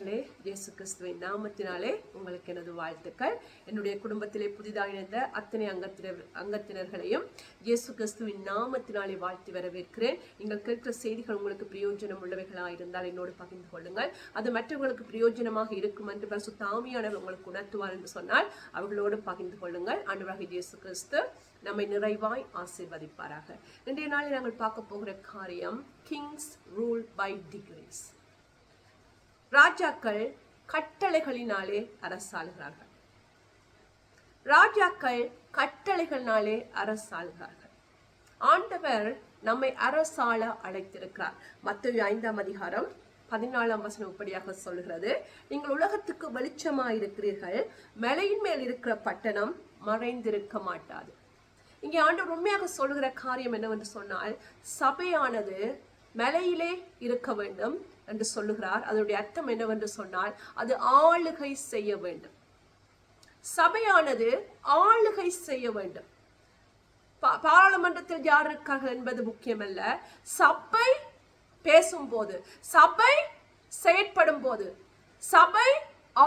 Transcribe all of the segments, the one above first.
பிள்ளைகளே, இயேசு கிறிஸ்துவின் நாமத்தினாலே உங்களுக்கு எனது வாழ்த்துக்கள். என்னுடைய குடும்பத்திலே புதிதாக இணைந்த அத்தனை அங்கத்தினர்களையும் இயேசு கிறிஸ்துவின் நாமத்தினாலே வாழ்த்தி வரவேற்கிறேன். நீங்கள் கேட்கிற செய்திகள் உங்களுக்கு பிரயோஜனம் உள்ளவைகளாக இருந்தால் என்னோடு பகிர்ந்து கொள்ளுங்கள். அது மற்றவர்களுக்கு பிரயோஜனமாக இருக்கும் என்று பரிசுத்த ஆவியானவர் உங்களுக்கு உணர்த்துவார் என்று சொன்னால் அவர்களோடு பகிர்ந்து கொள்ளுங்கள். ஆண்டவராகிய இயேசு கிறிஸ்து நம்மை நிறைவாய் ஆசீர்வதிப்பாராக. இன்றைய நாளில் நாங்கள் பார்க்க போகிற காரியம் கிங்ஸ் ரூல் பை டிகிரீஸ். ராஜாக்கள் கட்டளைகளினாலே அரசாளுகிறார்கள். ராஜாக்கள் கட்டளைகளினாலே அரசாளுகிறார்கள். ஆண்டவர் நம்மை அரசாள அழைத்திருக்கிறார். மத்தேயு 5ஆம் அதிகாரம் 14ஆம் வசனம் இப்படியாக சொல்கிறது, நீங்கள் உலகத்துக்கு வெளிச்சமாயிருக்கிறீர்கள், மலையின் மேல் இருக்கிற பட்டணம் மறைந்திருக்க மாட்டாது. இங்கே ஆண்டவர் உண்மையாக சொல்லுகிற காரியம் என்னவென்று சொன்னால், சபையானது மலையிலே இருக்க வேண்டும் என்று சொல்லுகிறார். அதனுடைய அர்த்தம் என்னவென்று சொன்னால், அது ஆளுகை செய்ய வேண்டும். சபையானது ஆளுகை செய்ய வேண்டும். பாராளுமன்றத்தில் யார் இருக்கார்கள் என்பது முக்கியமல்ல. சபை பேசும்போது, சபை செயற்படும் போது, சபை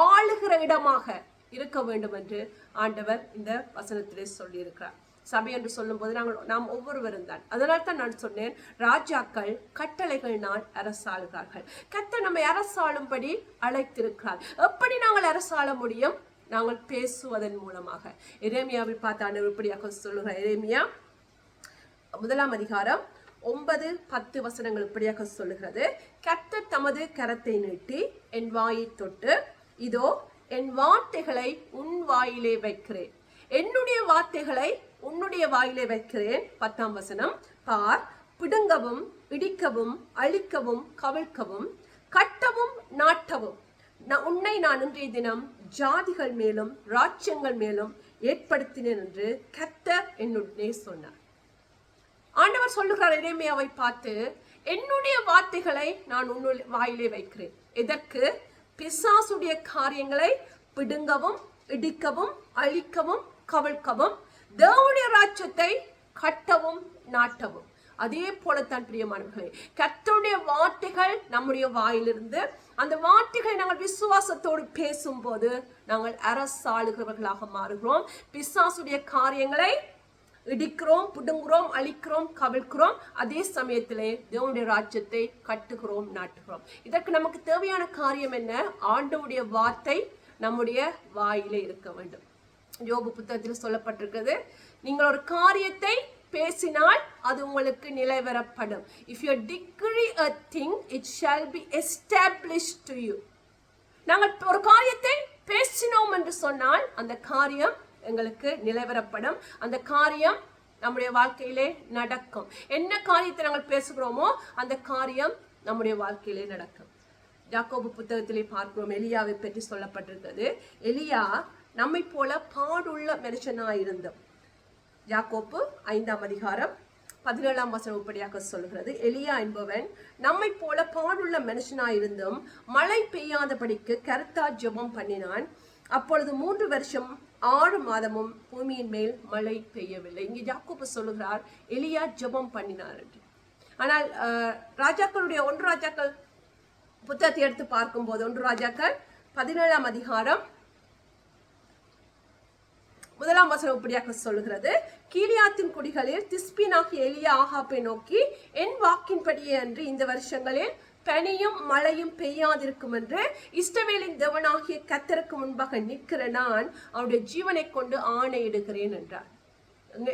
ஆளுகிற இடமாக இருக்க வேண்டும் என்று ஆண்டவர் இந்த வசனத்திலே சொல்லியிருக்கிறார். சபை என்று சொல்லும் போது நாம் ஒவ்வொருவரும் தான். அதனால் தான் நான் சொன்னேன், ராஜாக்கள் கட்டளைகளினால் அரசாளுகிறார்கள். கர்த்தர் நம்மை அரசாளும்படி அழைத்திருக்கிறார். எப்படி நாங்கள் அரசாள முடியும்? நாங்கள் பேசுவதன் மூலமாக. எரேமியாவை பார்த்து ஆண்டவர் இப்படியாக சொல்லுகிறார். எரேமியா 1ஆம் அதிகாரம் 9-10 வசனங்கள் இப்படியாக சொல்லுகிறது, கர்த்தர் தமது கரத்தை நீட்டி என் வாயை தொட்டு, இதோ என் வார்த்தைகளை உன் வாயிலே வைக்கிறேன், என்னுடைய வார்த்தைகளை உன்னுடைய வாயிலே வைக்கிறேன். 10ஆம் வசனம், பார், பிடுங்கவும் இடிக்கவும் அழிக்கவும் கவிழ்க்கவும் கட்டவும் நாட்டவும் உன்னை நான் இன்றைய தினம் ஜாதிகள் மேலும் ராஜ்யங்கள் மேலும் ஏற்படுத்தினேன் என்று கர்த்தர் என்னுடனே சொன்னார். ஆண்டவர் சொல்லுகிறார் எரேமியாவை பார்த்து, என்னுடைய வார்த்தைகளை நான் உன்னுடைய வாயிலே வைக்கிறேன். எதற்கு? பிசாசுடைய காரியங்களை பிடுங்கவும் இடிக்கவும் அழிக்கவும் கவிழ்க்கவும், தேவனுடைய ராஜ்யத்தை கட்டவும் நாட்டவும். அதே போலத்தான் பிரியமானவர்களே, கர்த்தருடைய வார்த்தைகள் நம்முடைய வாயிலிருந்து, அந்த வார்த்தைகளை நாங்கள் விசுவாசத்தோடு பேசும்போது நாங்கள் அரசாளுகிறவர்களாக மாறுகிறோம். பிசாசுடைய காரியங்களை இடிக்கிறோம், பிடுங்குறோம், அழிக்கிறோம், கவிழ்க்கிறோம். அதே சமயத்திலே தேவனுடைய ராஜ்யத்தை கட்டுகிறோம், நாட்டுகிறோம். இதற்கு நமக்கு தேவையான காரியம் என்ன? ஆண்டவருடைய வார்த்தை நம்முடைய வாயிலே இருக்க வேண்டும். யோபு புத்தகத்தில் சொல்லப்பட்டிருக்கிறது, நீங்கள் ஒரு காரியத்தை பேசினால் அது உங்களுக்கு நிலைவரப்படும். If you decree a thing, it shall be established to you. நாங்கள் ஒரு காரியத்தை பேசினோம் என்று சொன்னால் அந்த காரியம் எங்களுக்கு நிலைவரப்படும். அந்த காரியம் நம்முடைய வாழ்க்கையிலே நடக்கும். என்ன காரியத்தை நாங்கள் பேசுகிறோமோ அந்த காரியம் நம்முடைய வாழ்க்கையிலே நடக்கும். யாக்கோபு புத்தகத்திலே பார்க்கிறோம், எலியாவை பற்றி சொல்லப்பட்டிருக்கிறது. எலியா நம்மை போல பாடுள்ள மனுஷனாயிருந்தோம். யாக்கோபு 5ஆம் அதிகாரம் 17ஆம் வசனம் இப்படியாக சொல்கிறது, எலியா என்பவன் நம்மை போல பாடுள்ள மனுஷனாயிருந்தும் மழை பெய்யாதபடிக்கு கர்த்தா ஜெபம் பண்ணினான். அப்பொழுது 3 வருஷம் 6 மாதமும் பூமியின் மேல் மழை பெய்யவில்லை. இங்கே யாக்கோபு சொல்லுகிறார், எலியா ஜெபம் பண்ணினார் என்று. ஆனால் ராஜாக்களுடைய 1 ராஜாக்கள் புத்தகத்தை எடுத்து பார்க்கும்போது 1 ராஜாக்கள் 17ஆம் அதிகாரம் 1ஆம் வசனம் இப்படியாக சொல்லுகிறது, கீலியாத்தின் குடிகளில் திஸ்பினாகிய எலியா ஆகாப்பை நோக்கி, என் வாக்கின்படியே அன்று இந்த வருஷங்களில் பனியும் மழையும் பெய்யாதிருக்கும் என்று இஸ்ரவேலின் தேவனாகிய கர்த்தருக்கு முன்பாக நிற்கிற நான் அவருடைய ஜீவனை கொண்டு ஆணையிடுகிறேன் என்றார்.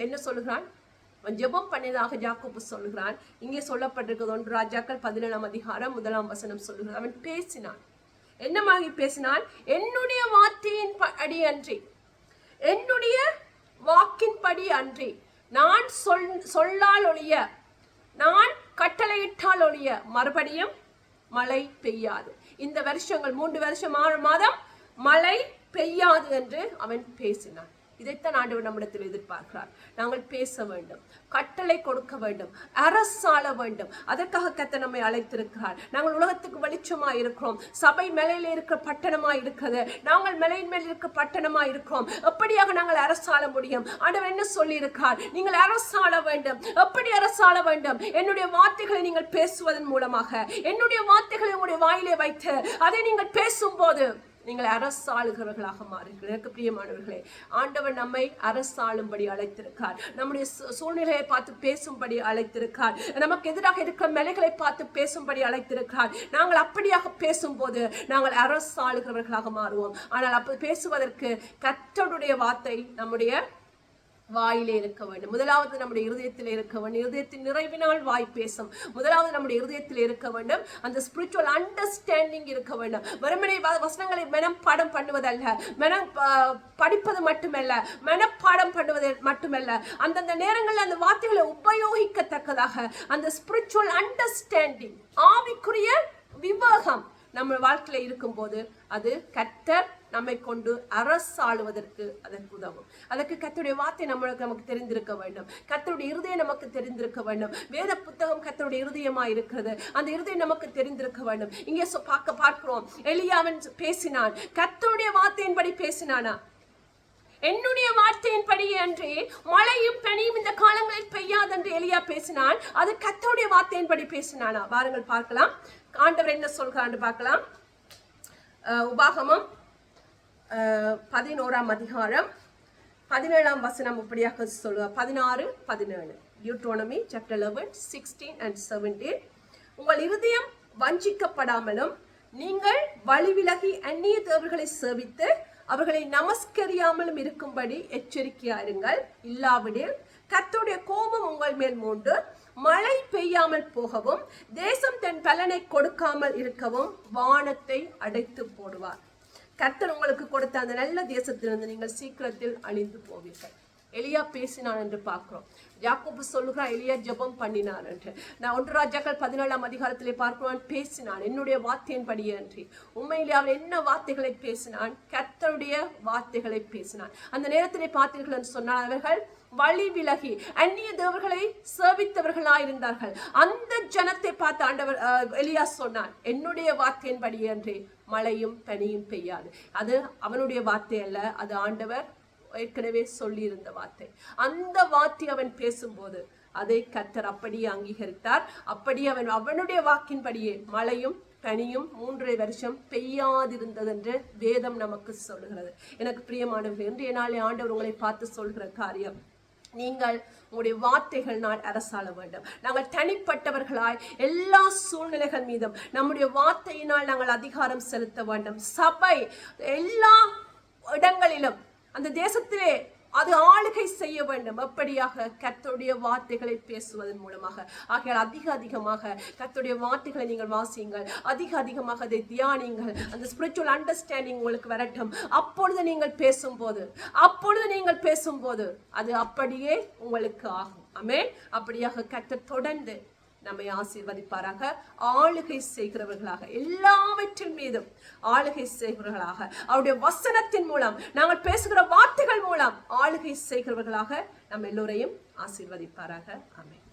என்ன சொல்லுகிறான்? ஜெபம் பண்ணியதாக யாக்கோபு சொல்லுகிறான். இங்கே சொல்லப்பட்டிருக்கிறது 1 ராஜாக்கள் 17ஆம் அதிகாரம் 1ஆம் வசனம் சொல்லுகிறான். அவன் பேசினான். என்னமாகி பேசினான்? என்னுடைய வார்த்தையின் அடி அன்றி, என்னுடைய வாக்கின்படி அன்றி, நான் சொல்லால் ஒழிய, நான் கட்டளையிட்டால் ஒழிய மறுபடியும் மழை பெய்யாது. இந்த வருஷங்கள் 3 வருஷம் 6 மாதம் மழை பெய்யாது என்று அவன் பேசினான். இதைத்தான் ஆண்டவர் நம்மிடத்தில் எதிர்பார்க்கிறார். நாங்கள் பேச வேண்டும், கட்டளை கொடுக்க வேண்டும், அரசாள வேண்டும். அதற்காக கர்த்தர் நம்மை அழைத்திருக்கிறார். நாங்கள் உலகத்துக்கு வெளிச்சமா இருக்கிறோம். சபை மேலையில இருக்கிற பட்டணமா இருக்கிறது. நாங்கள் மேலையின் மேல் இருக்கிற பட்டணமா இருக்கிறோம். எப்படியாக நாங்கள் அரசாள முடியும்? ஆண்டவர் என்ன சொல்லி இருக்கிறார்? நீங்கள் அரசாள வேண்டும். எப்படி அரசாள வேண்டும்? என்னுடைய வார்த்தைகளை நீங்கள் பேசுவதன் மூலமாக, என்னுடைய வார்த்தைகளை உங்களுடைய வாயிலே வைத்து அதை நீங்கள் பேசும்போது நீங்கள் அரசாளுகிறவர்களாக மாறுகிறீர்கள். எனக்கு பிரியமானவர்களே, ஆண்டவர் நம்மை அரசாளும்படி அழைத்திருக்கார். நம்முடைய சூழ்நிலையை பார்த்து பேசும்படி அழைத்திருக்கார். நமக்கு எதிராக இருக்கிற மலைகளை பார்த்து பேசும்படி அழைத்திருக்கார். நாங்கள் அப்படியாக பேசும்போது நாங்கள் அரசாளுகிறவர்களாக மாறுவோம். ஆனால் அப்படி பேசுவதற்கு கர்த்தருடைய வார்த்தை நம்முடைய வாயிலே இருக்க வேண்டும். முதலாவது நம்முடைய இருதயத்தில் இருக்க வேண்டும். இருதயத்தின் நிறைவினால் வாய் பேசும். முதலாவது நம்முடைய இருதயத்தில் இருக்க வேண்டும். அந்த ஸ்பிரிச்சுவல் அண்டர்ஸ்டாண்டிங் இருக்க வேண்டும். வெறுமனே வசனங்களை மனப்பாடம் பண்ணுவதல்ல, படிப்பது மட்டுமல்ல, மனப்பாடம் பண்ணுவது மட்டுமல்ல, அந்தந்த நேரங்களில் அந்த வார்த்தைகளை உபயோகிக்கத்தக்கதாக அந்த ஸ்பிரிச்சுவல் அண்டர்ஸ்டாண்டிங், ஆவிக்குரிய விவேகம் நம்ம வாழ்க்கையில இருக்கும் போது அது கர்த்தர் நம்மை கொண்டு அரசாளுவதற்கு அதற்கு உதவும். அதற்கு கர்த்தருடைய வார்த்தை நமக்கு தெரிந்திருக்க வேண்டும். கர்த்தருடைய இருதயம் நமக்கு தெரிந்திருக்க வேண்டும். வேத புத்தகம் கர்த்தருடைய இருதயமா இருக்கிறது. அந்த இருதயம் நமக்கு தெரிந்திருக்க வேண்டும். இங்கே பார்க்கிறோம், எலியாவன் பேசினான். கர்த்தருடைய வார்த்தையின்படி பேசினானா? என்னுடைய வார்த்தையின்படி அன்றே மழையும் பனியும் இந்த காலங்களில் பெய்யாது என்று எலியா பேசினான். அது கர்த்தருடைய வார்த்தையின்படி பேசினானா? வாருங்கள் பார்க்கலாம். ஆண்டவர் என்ன சொல்கிறான்னு பார்க்கலாம். உபாகமம் 11ஆம் அதிகாரம் 17ஆம் வசனம் இப்படியாக சொல்லுவார். 16-17 Deuteronomy chapter 11, 16 and 17. உங்கள் இருதயம் வஞ்சிக்கப்படாமலும் நீங்கள் வழிவிலகி அந்நிய தேவர்களை சேவித்து அவர்களை நமஸ்கரியாமலும் இருக்கும்படி எச்சரிக்கையாயிருங்கள். இல்லாவிடில் கர்த்தருடைய கோபம் உங்கள் மேல் மூண்டு மழை பெய்யாமல் போகவும் தேசம் தன் பலனை கொடுக்காமல் இருக்கவும் வானத்தை அடைத்து போடுவார். கர்த்தர் உங்களுக்கு கொடுத்த அந்த நல்ல தேசத்திலிருந்து நீங்கள் சீக்கிரத்தில் அழிந்து போவீர்கள். எலியா பேசினான் என்று பார்க்கிறோம். யாக்கோபு சொல்லுகிறான், எலியா ஜெபம் பண்ணினார் என்று. நான் 1 ராஜாக்கள் 17ஆம் அதிகாரத்திலே பார்க்கிறோம், பேசினான் என்னுடைய வார்த்தையின்படியே அன்றி. உண்மையிலே அவன் என்ன வார்த்தைகளை பேசினான்? கர்த்தருடைய வார்த்தைகளை பேசினான். அந்த நேரத்திலே பார்த்தீர்கள் என்று சொன்னால் அவர்கள் வழி விலகி அந்நிய தேவர்களை சேவித்தவர்களாயிருந்தார்கள். அந்த ஜனத்தை பார்த்து ஆண்டவர் எலியா சொன்னான், என்னுடைய வார்த்தையின்படியே அன்றி மழையும் பனியும் பெய்யாது. அது அவனுடைய வார்த்தை அல்ல, அது ஆண்டவர் ஏற்கனவே சொல்லி இருந்த வார்த்தை. அந்த வார்த்தை அவன் பேசும்போது அதை கர்த்தர் அப்படியே அங்கீகரித்தார். அப்படியே அவனுடைய வாக்கின்படியே மழையும் பனியும் 3 வருஷம் பெய்யாதிருந்தது என்று வேதம் நமக்கு சொல்லுகிறது. எனக்கு பிரியமானவர்கள், இன்றைய நாளே ஆண்டவர் உங்களை பார்த்து சொல்கிற காரியம், நீங்கள் உங்களுடைய வார்த்தைகள் நான் அரசாள வேண்டும். நாங்கள் தனிப்பட்டவர்களாய் எல்லா சூழ்நிலைகள் மீதும் நம்முடைய வார்த்தையினால் நாங்கள் அதிகாரம் செலுத்த வேண்டும். சபை எல்லா இடங்களிலும் அந்த தேசத்திலே அது ஆளுகை செய்ய வேண்டும். எப்படியாக? கர்த்தருடைய வார்த்தைகளை பேசுவதன் மூலமாக. ஆகையால் அதிகமாக கர்த்தருடைய வார்த்தைகளை நீங்கள் வாசியுங்கள். அதிகமாக அதை தியானிங்கள். அந்த ஸ்பிரிச்சுவல் அண்டர்ஸ்டாண்டிங் உங்களுக்கு வரட்டும். அப்பொழுது நீங்கள் பேசும்போது அது அப்படியே உங்களுக்கு ஆகும். ஆமென். அப்படியாக கர்த்தர் தொடர்ந்து நம்மை ஆசீர்வதிப்பாராக. ஆளுகை செய்கிறவர்களாக, எல்லாவற்றின் மீதும் ஆளுகை செய்கிறவர்களாக, அவருடைய வசனத்தின் மூலம், நாங்கள் பேசுகிற வார்த்தைகள் மூலம் ஆளுகை செய்கிறவர்களாக நம்ம எல்லோரையும் ஆசீர்வதிப்பாராக. ஆமென்.